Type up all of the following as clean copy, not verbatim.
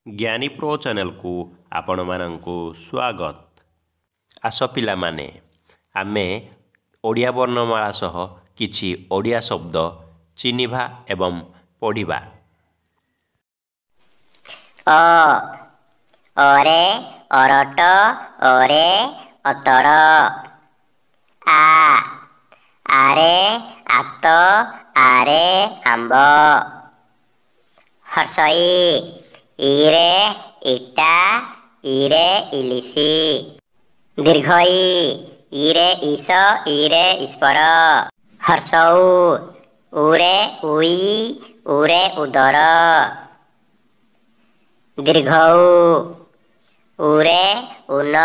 ज्ञानी pro channel को आपण मानंकु स्वागत। आस पिला माने आमे ओडिया वर्णमाला सह किछि ओडिया शब्द चिन्हिबा एवं पढ़िबा। ओरे अरट ओरे अतर। आरे आत आरे आंब। हर्षई इरे इटा इरे इलिसी। दीर्घई इरे ईश इरे ईश्वर। हर्षऊ उरे उई उरे उदर। दीर्घऊ उरे उन।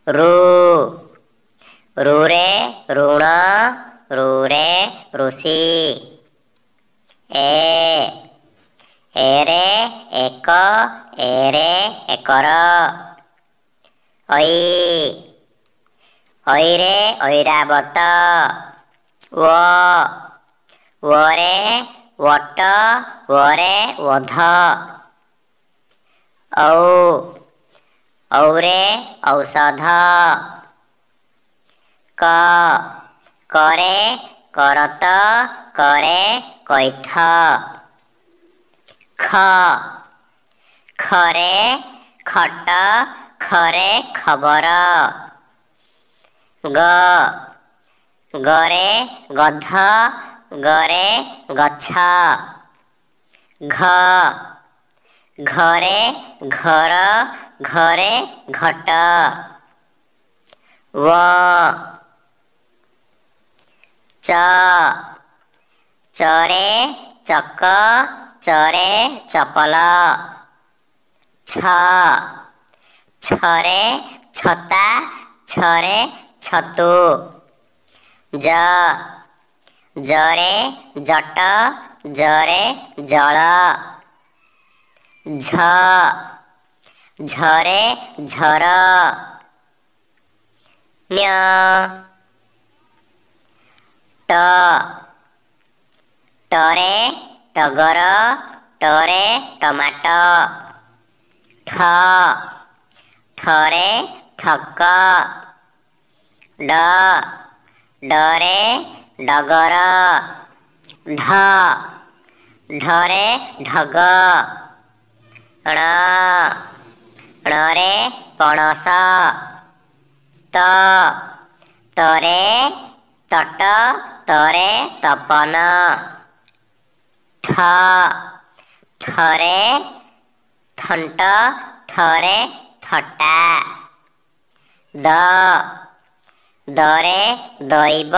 रु रुरे ऋण रुरे ऋषि। एरे एक एरे एकर। ऐरे ऐरावत। वरे वट वरे वध। औरे औषध। करे करत करे कैथ। खरे खट खरे खबर। गरे गध गरे गछ। घरे घर घरे घट। चरे चक चरे चपल। छरे छता छरे छतु। जरे जट जरे जल। झरे झर। टरे टगर टरे टमाट। ठरे ठक। डरे डगर। ढरे ढग। णरे पणस। तरे तट तरे तपन। थरे थंट थरे थटा। दरे दैव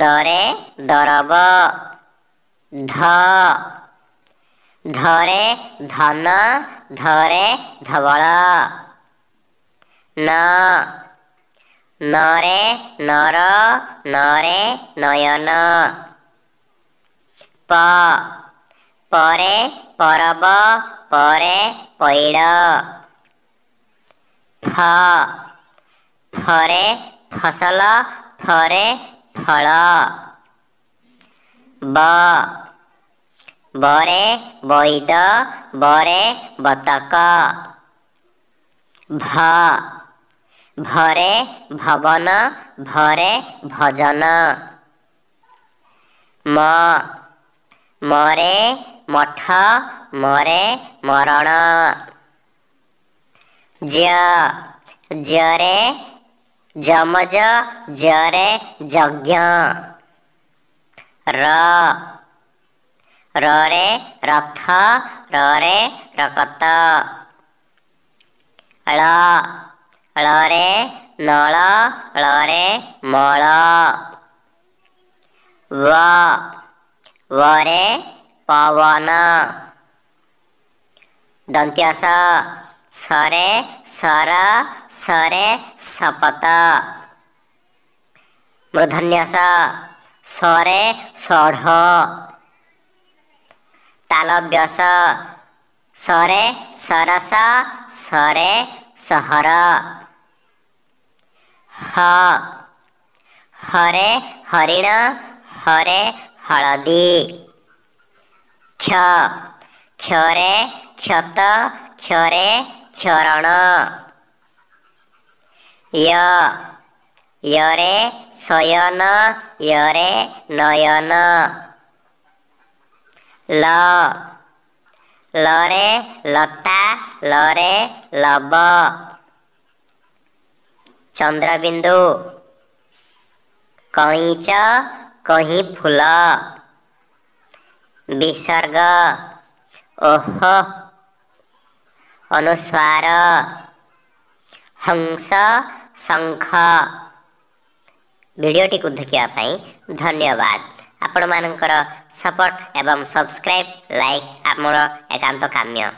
दरे दरब। धरे धन धरे धवल। नरे नर नरे नयन। परे परब परे पैड़। फरे फसल फरे फल। बरे बैद बरे बतक। भरे भवन भरे भजन। मरे मठ मरे मरण। जरे जमज जरे यज्ञ। ररे रथ ररे रकत। ळरे नळ ळरे मळ। वरे पवन। दन्त्यास सरे सर सरे सपत। मूर्धन्यास सरे षढ़। तालव्यस सरे सरस सरे सहर। हरे हरिण हरे हलदी। କ୍ଷରେ କ୍ଷତ କ୍ଷରେ କ୍ଷରଣ ୟରେ ଶୟନ ୟରେ ନୟନ ଲରେ ଲତା ଲରେ ଲବ ଚନ୍ଦ୍ରବିନ୍ଦୁ କଇଁଚ କହିଁ ଫୁଲ ବିସର୍ଗ ଓହ ଅନୁସ୍ୱାର ହଂସ ଶଙ୍ଖ। ଭିଡ଼ିଓଟିକୁ ଦେଖିବା ପାଇଁ ଧନ୍ୟବାଦ। ଆପଣମାନଙ୍କର ସପୋର୍ଟ ଏବଂ ସବସ୍କ୍ରାଇବ୍ ଲାଇକ୍ ଆମର ଏକାନ୍ତ କାମ୍ୟ।